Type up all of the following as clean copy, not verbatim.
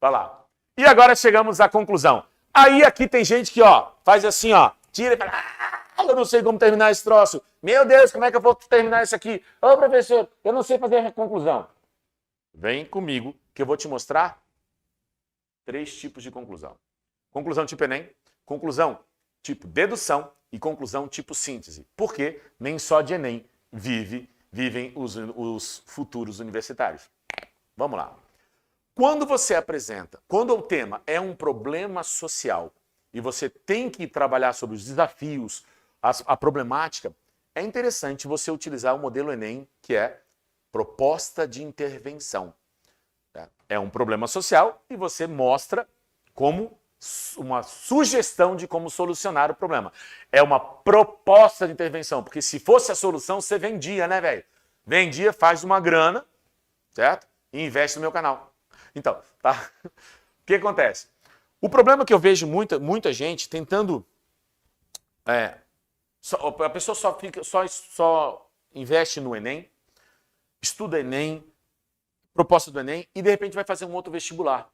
Vai lá. E agora chegamos à conclusão. Aí aqui tem gente que, ó, faz assim, ó, tira e fala, eu não sei como terminar esse troço. Meu Deus, como é que eu vou terminar isso aqui? Ô, professor, eu não sei fazer a conclusão. Vem comigo que eu vou te mostrar 3 tipos de conclusão. Conclusão tipo Enem, conclusão tipo dedução e conclusão tipo síntese. Porque nem só de Enem vivem os futuros universitários. Vamos lá. Quando você apresenta, quando o tema é um problema social e você tem que trabalhar sobre os desafios, a problemática, é interessante você utilizar o modelo Enem, que é proposta de intervenção. É um problema social e você mostra como uma sugestão de como solucionar o problema. É uma proposta de intervenção, porque se fosse a solução, você vendia, né, velho? Vendia, faz uma grana, certo? E investe no meu canal. Então, tá? O que acontece? O problema que eu vejo muita gente tentando... a pessoa só investe no Enem, estuda Enem, proposta do Enem, e de repente vai fazer um outro vestibular.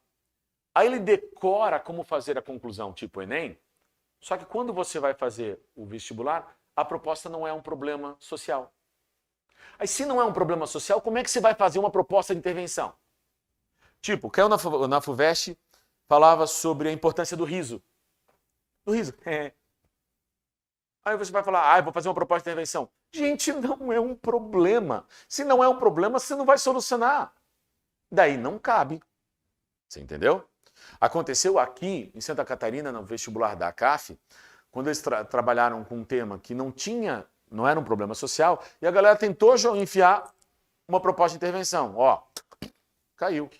Aí ele decora como fazer a conclusão tipo Enem, só que quando você vai fazer o vestibular, a proposta não é um problema social. Aí se não é um problema social, como é que você vai fazer uma proposta de intervenção? Tipo, caiu na FUVEST, falava sobre a importância do riso. Do riso. Aí você vai falar, eu vou fazer uma proposta de intervenção. Gente, não é um problema. Se não é um problema, você não vai solucionar. Daí não cabe. Você entendeu? Aconteceu aqui, em Santa Catarina, no vestibular da CAF, quando eles trabalharam com um tema que não era um problema social, e a galera tentou enfiar uma proposta de intervenção. Ó, caiu.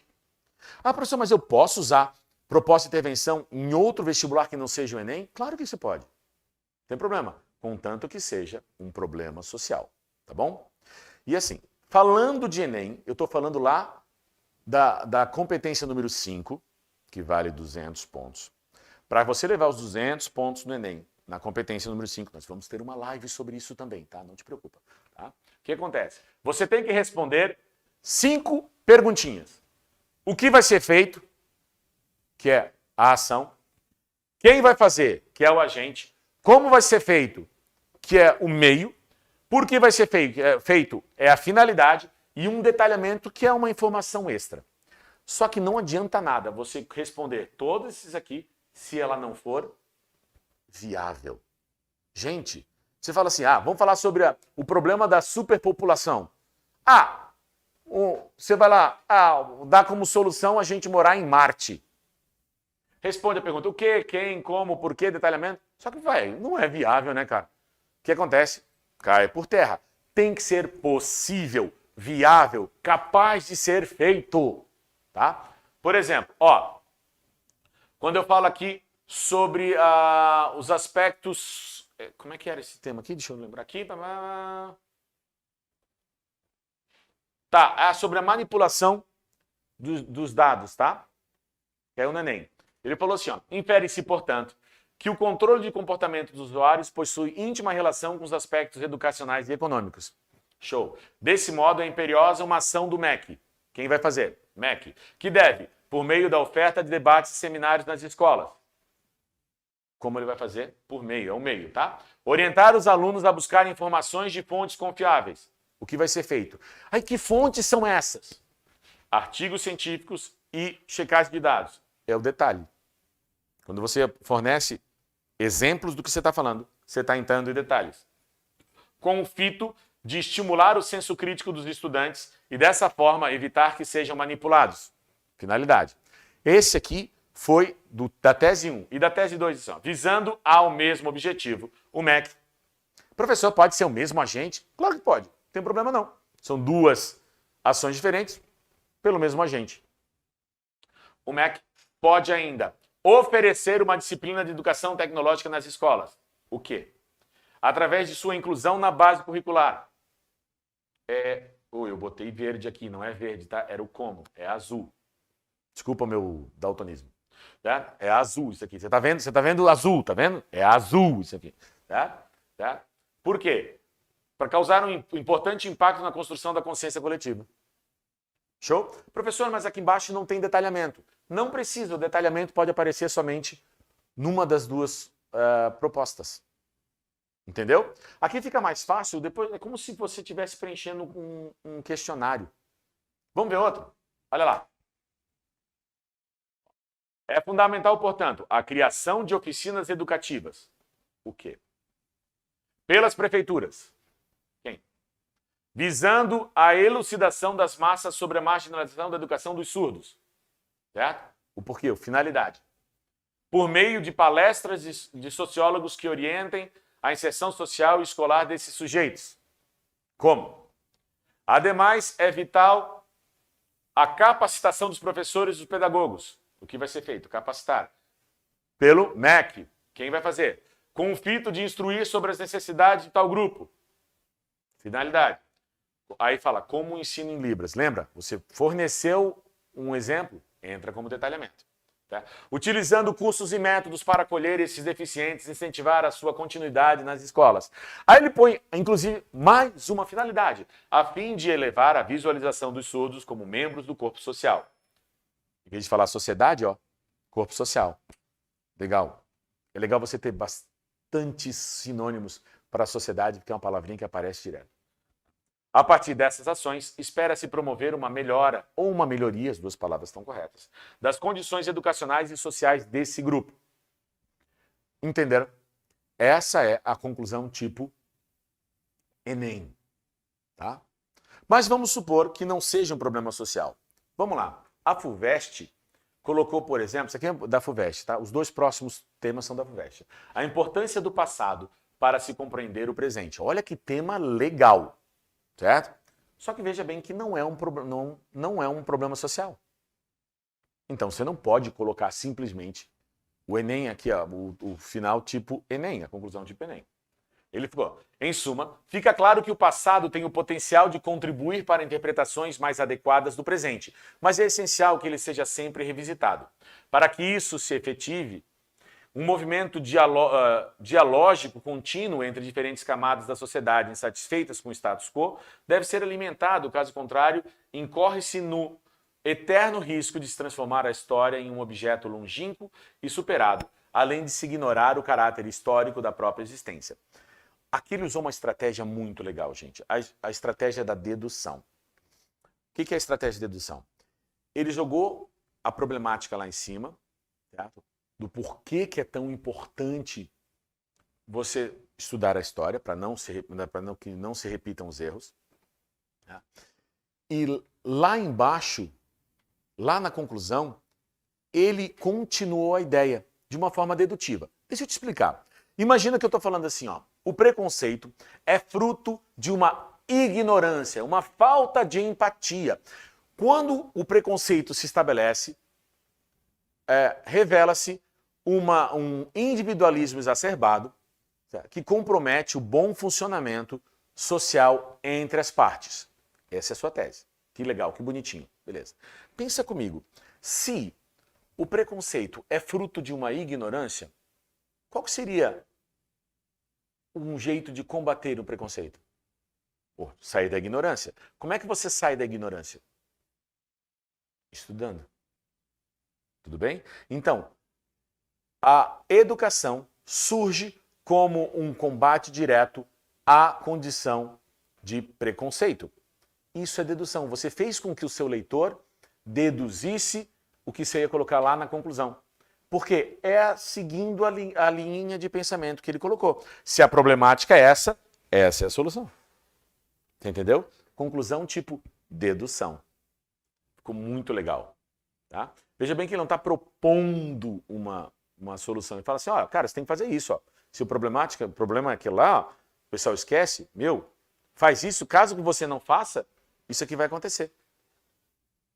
Ah, professor, mas eu posso usar proposta de intervenção em outro vestibular que não seja o Enem? Claro que você pode. Não tem problema. Contanto que seja um problema social. Tá bom? E assim, falando de Enem, eu estou falando lá da competência número 5, que vale 200 pontos. Para você levar os 200 pontos no Enem, na competência número 5, nós vamos ter uma live sobre isso também, tá? Não te preocupa. Tá? O que acontece? Você tem que responder 5 perguntinhas. O que vai ser feito, que é a ação. Quem vai fazer, que é o agente. Como vai ser feito, que é o meio. Por que vai ser feito, é a finalidade. E um detalhamento que é uma informação extra. Só que não adianta nada você responder todos esses aqui se ela não for viável. Gente, você fala assim, vamos falar sobre o problema da superpopulação. Você vai lá, dá como solução a gente morar em Marte. Responde a pergunta, o que, quem, como, por quê, detalhamento. Só que, não é viável, né, cara? O que acontece? Cai por terra. Tem que ser possível, viável, capaz de ser feito. Tá? Por exemplo, quando eu falo aqui sobre os aspectos... Como é que era esse tema aqui? Deixa eu lembrar aqui. Tá, sobre a manipulação dos dados, tá? Que é o Enem. Ele falou assim, infere-se, portanto, que o controle de comportamento dos usuários possui íntima relação com os aspectos educacionais e econômicos. Show. Desse modo, é imperiosa uma ação do MEC. Quem vai fazer? MEC. Que deve, por meio da oferta de debates e seminários nas escolas. Como ele vai fazer? Por meio, é o meio, tá? Orientar os alunos a buscar informações de fontes confiáveis. O que vai ser feito? Aí, que fontes são essas? Artigos científicos e checagem de dados. É o detalhe. Quando você fornece exemplos do que você está falando, você está entrando em detalhes. Com o fito de estimular o senso crítico dos estudantes e, dessa forma, evitar que sejam manipulados. Finalidade. Esse aqui foi da tese 1 e da tese 2, visando ao mesmo objetivo. O MEC. Professor, pode ser o mesmo agente? Claro que pode. Não tem problema não. São 2 ações diferentes pelo mesmo agente. O MEC pode ainda oferecer uma disciplina de educação tecnológica nas escolas. O quê? Através de sua inclusão na base curricular. Eu botei verde aqui, não é verde, tá? Era o como, é azul. Desculpa o meu daltonismo. Tá? É azul isso aqui. Você tá vendo azul, tá vendo? É azul isso aqui. Tá? Por quê? Para causar um importante impacto na construção da consciência coletiva. Show? Professor, mas aqui embaixo não tem detalhamento. Não precisa, o detalhamento pode aparecer somente numa das duas propostas. Entendeu? Aqui fica mais fácil, depois é como se você estivesse preenchendo um questionário. Vamos ver outro? Olha lá. É fundamental, portanto, a criação de oficinas educativas. O quê? Pelas prefeituras. Quem? Visando a elucidação das massas sobre a marginalização da educação dos surdos. Certo? O porquê? Finalidade. Por meio de palestras de sociólogos que orientem a inserção social e escolar desses sujeitos. Como? Ademais, é vital a capacitação dos professores e dos pedagogos. O que vai ser feito? Capacitar. Pelo MEC. Quem vai fazer? Com o fito de instruir sobre as necessidades de tal grupo. Finalidade. Aí fala, como o ensino em Libras. Lembra? Você forneceu um exemplo, entra como detalhamento. Tá? Utilizando cursos e métodos para acolher esses deficientes e incentivar a sua continuidade nas escolas. Aí ele põe, inclusive, mais uma finalidade, a fim de elevar a visualização dos surdos como membros do corpo social. Em vez de falar sociedade, ó, corpo social. Legal. É legal você ter bastantes sinônimos para a sociedade, porque é uma palavrinha que aparece direto. A partir dessas ações, espera-se promover uma melhora ou uma melhoria, as duas palavras estão corretas, das condições educacionais e sociais desse grupo. Entenderam? Essa é a conclusão tipo Enem. Tá? Mas vamos supor que não seja um problema social. Vamos lá. A FUVEST colocou, por exemplo, isso aqui é da FUVEST, tá? Os dois próximos temas são da FUVEST. A importância do passado para se compreender o presente. Olha que tema legal. Certo? Só que veja bem que não é um problema social. Então você não pode colocar simplesmente o Enem aqui, ó, o final tipo Enem, a conclusão tipo Enem. Ele ficou, em suma, fica claro que o passado tem o potencial de contribuir para interpretações mais adequadas do presente, mas é essencial que ele seja sempre revisitado. Para que isso se efetive, um movimento dialógico contínuo entre diferentes camadas da sociedade insatisfeitas com o status quo deve ser alimentado, caso contrário, incorre-se no eterno risco de se transformar a história em um objeto longínquo e superado, além de se ignorar o caráter histórico da própria existência. Aqui ele usou uma estratégia muito legal, gente, a estratégia da dedução. O que é a estratégia de dedução? Ele jogou a problemática lá em cima, certo? Do porquê que é tão importante você estudar a história, para que não se repitam os erros. Tá? E lá embaixo, lá na conclusão, ele continuou a ideia de uma forma dedutiva. Deixa eu te explicar. Imagina que eu estou falando assim, ó, o preconceito é fruto de uma ignorância, uma falta de empatia. Quando o preconceito se estabelece, revela-se um individualismo exacerbado, certo? Que compromete o bom funcionamento social entre as partes. Essa é a sua tese. Que legal, que bonitinho. Beleza. Pensa comigo. Se o preconceito é fruto de uma ignorância, qual que seria um jeito de combater o preconceito? Pô, sair da ignorância. Como é que você sai da ignorância? Estudando. Tudo bem? Então, a educação surge como um combate direto à condição de preconceito. Isso é dedução. Você fez com que o seu leitor deduzisse o que você ia colocar lá na conclusão. Porque é seguindo a linha de pensamento que ele colocou. Se a problemática é essa é a solução. Você entendeu? Conclusão tipo dedução. Ficou muito legal. Tá? Veja bem que ele não está propondo uma solução. Ele fala assim, ó, cara, você tem que fazer isso. Ó. Se o problema é aquele lá, ó, o pessoal esquece, faz isso, caso que você não faça, isso aqui vai acontecer.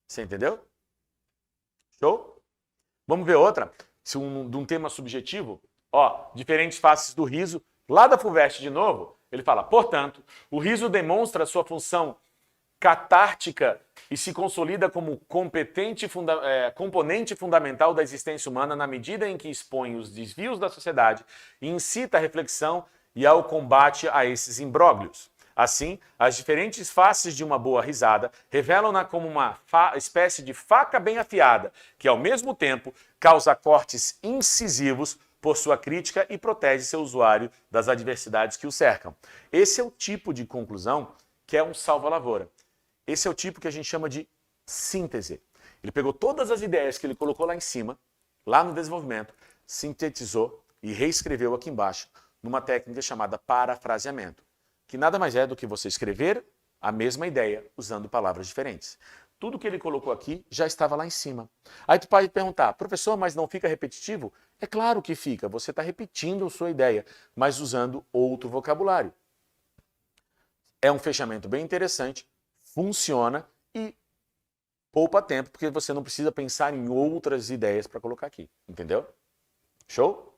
Você entendeu? Show? Vamos ver outra, de um tema subjetivo, ó, diferentes faces do riso, lá da FUVEST de novo, ele fala, portanto, o riso demonstra sua função catártica e se consolida como componente fundamental da existência humana na medida em que expõe os desvios da sociedade e incita a reflexão e ao combate a esses imbróglios. Assim, as diferentes faces de uma boa risada revelam-na como uma espécie de faca bem afiada, que ao mesmo tempo causa cortes incisivos por sua crítica e protege seu usuário das adversidades que o cercam. Esse é o tipo de conclusão que é um salva-lavoura. Esse é o tipo que a gente chama de síntese. Ele pegou todas as ideias que ele colocou lá em cima, lá no desenvolvimento, sintetizou e reescreveu aqui embaixo numa técnica chamada parafraseamento, que nada mais é do que você escrever a mesma ideia usando palavras diferentes. Tudo que ele colocou aqui já estava lá em cima. Aí tu pode perguntar, professor, mas não fica repetitivo? É claro que fica, você está repetindo a sua ideia, mas usando outro vocabulário. É um fechamento bem interessante, funciona e poupa tempo, porque você não precisa pensar em outras ideias para colocar aqui, entendeu? Show?